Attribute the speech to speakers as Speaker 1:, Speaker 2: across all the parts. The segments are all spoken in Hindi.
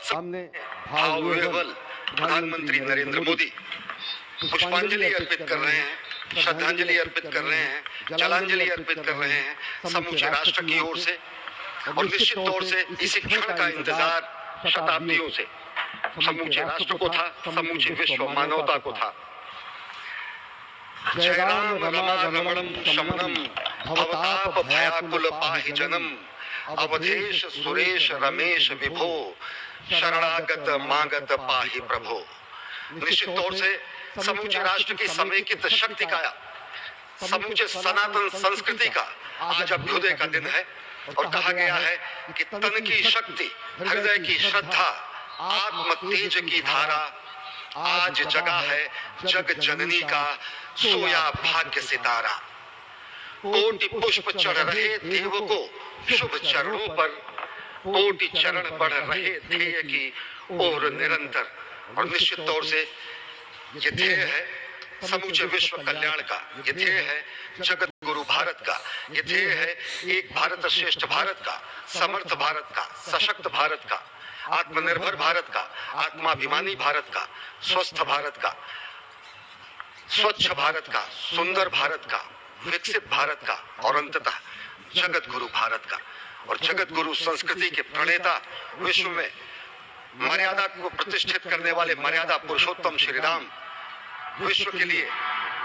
Speaker 1: सामने भावविह्वल प्रधानमंत्री नरेंद्र मोदी पुष्पांजलि अर्पित कर रहे हैं, श्रद्धांजलि अर्पित कर रहे हैं, जलांजलि अर्पित कर रहे हैं समूचे राष्ट्र की ओर से। और निश्चित तौर से इसी क्षण का इंतजार शताब्दियों से समूचे राष्ट्र को था, समूचे विश्व मानवता को था। जय राम रमा रमणम शमनम भवताप भयाकुल पाहि जनम अवधेश सुरेश रमेश विभो शरणागत मागत पाहि प्रभो। निश्चित तौर से समूचे राष्ट्र की समेकित शक्ति का, समूचे सनातन संस्कृति का आज अभ्युदय का दिन है। और कहा गया है कि तन की शक्ति, हृदय की श्रद्धा, आत्म तेज की धारा आज जगा है जग जननी का सोया भाग्य सितारा। कोटि पुष्प चढ़ रहे देव को शुभ चरणों पर, कोटि चरण बढ़ रहे ध्येय की ओर निरंतर। और निश्चित तौर से ये ध्येय है समूचे विश्व कल्याण का, ये ध्येय है जगत गुरु भारत का, ये ध्येय है एक भारत श्रेष्ठ भारत का, समर्थ भारत का, सशक्त भारत का, आत्मनिर्भर भारत का, आत्माभिमानी भारत का, स्वस्थ भारत का, स्वच्छ भारत का, सुंदर भारत का, विकसित भारत का और अंततः जगत गुरु भारत का। और जगत गुरु संस्कृति के प्रणेता, विश्व में मर्यादा को प्रतिष्ठित करने वाले मर्यादा पुरुषोत्तम श्री राम विश्व के लिए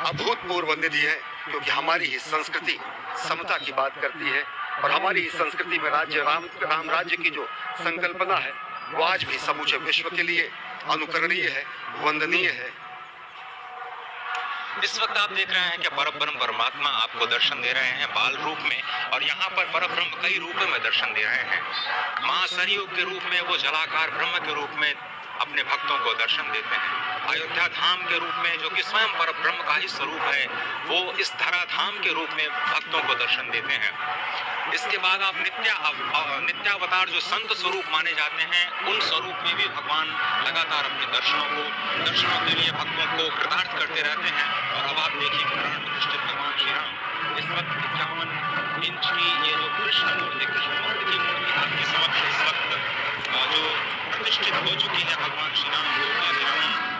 Speaker 1: अभूतपूर्व निधि है, क्योंकि हमारी ही संस्कृति समता की बात करती है और हमारी ही संस्कृति में राम राज्य की जो संकल्पना है वो आज भी समूचे विश्व के लिए अनुकरणीय है, वंदनीय है।
Speaker 2: इस वक्त आप देख रहे हैं कि परब्रह्म परमात्मा आपको दर्शन दे रहे हैं बाल रूप में, और यहाँ पर परब्रह्म कई रूपों में दर्शन दे रहे हैं। मां सरयू के रूप में वो जलाकार ब्रह्म के रूप में अपने भक्तों को दर्शन देते हैं। अयोध्या धाम के रूप में, जो कि स्वयं परब्रह्म का ही स्वरूप है, वो इस धरा धाम के रूप में भक्तों को दर्शन देते हैं। इसके बाद आप नित्यावतार जो संत स्वरूप माने जाते हैं, उन स्वरूप में भी भगवान लगातार अपने दर्शनों के लिए भक्तों को कृतार्थ करते रहते हैं। और अब आप देखिए प्राण प्रतिष्ठित भगवान श्री राम इस वक्त 51 इंच की ये जो कृष्ण मूर्ति की मूर्ति आपके समक्ष इस वक्त जो प्रतिष्ठित हो चुकी है भगवान श्री राम को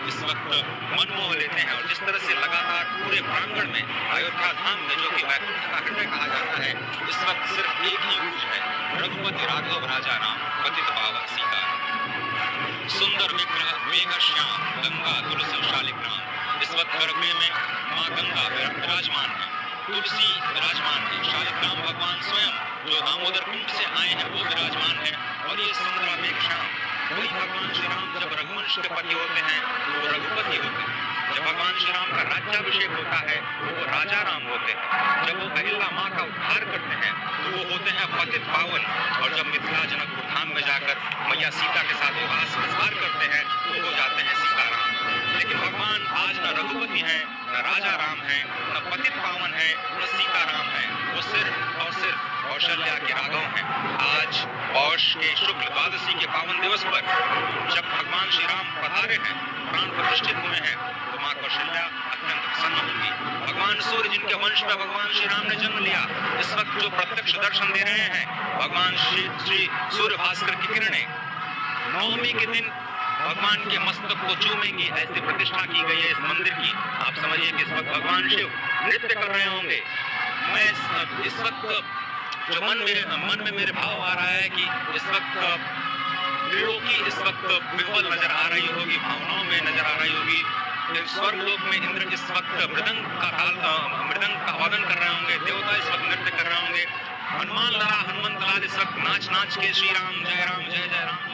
Speaker 2: इस वक्त मनमोह लेते हैं। और जिस तरह से लगातार पूरे प्रांगण में अयोध्या धाम में, जो कि वैकुंठ का हृदय कहा जाता है, इस वक्त सिर्फ एक ही गूंज है, रघुपति राघव राजा राम पतित पावन सीता। सुंदर विग्रह मेघ श्याम गंगा तुलसी शालिग्राम। इस वक्त गर्भगृह में माँ गंगा विराजमान है, तुलसी विराजमान है, शालिग्राम भगवान स्वयं जो दामोदर कुंड से आए हैं वो विराजमान है। और ये सुंदर मेघ श्याम वही भगवान श्री राम जब रघुवंश के पति होते हैं तो वो रघुपति होते हैं। जब भगवान श्री राम का राज्याभिषेक होता है तो वो राजा राम होते हैं। जब वो अहिल्या माँ का उद्धार करते हैं तो वो होते हैं पतित पावन। और जब मिथिला जनकपुर धाम में जाकर मैया सीता के साथ विवाह संस्कार करते हैं तो हो जाते हैं सीताराम। लेकिन भगवान आज न रघुपति हैं, न राजा राम हैं, न पतित पावन है, न सीताराम है, वो सिर्फ और सिर्फ कौशल्या के राघव हैं। आज पौष के शुक्ल द्वादशी के पावन दिवस पर जब भगवान श्री राम पधारे हैं, प्राण प्रतिष्ठित हुए हैं, तो माँ कौशल्या अत्यंत प्रसन्न होंगी। भगवान सूर्य जिनके वंश में भगवान श्री राम ने जन्म लिया, इस वक्त जो प्रत्यक्ष दर्शन दे रहे हैं, भगवान श्री सूर्य भास्कर की किरणें नवमी के दिन भगवान के मस्तक को चूमेंगी, ऐसी प्रतिष्ठा की गई है इस मंदिर की। आप समझिए कि इस वक्त भगवान शिव नृत्य कर रहे होंगे। मैं इस वक्त जो मन में मेरे भाव आ रहा है कि इस वक्त वीरों की इस वक्त विह्वल नजर आ रही होगी, भावनाओं में नजर आ रही होगी। स्वर्गलोक में इंद्र इस वक्त मृदंग का वादन कर रहे होंगे, देवता इस वक्त नृत्य कर रहे होंगे। हनुमान लाल इस वक्त नाच के श्री राम जय जय राम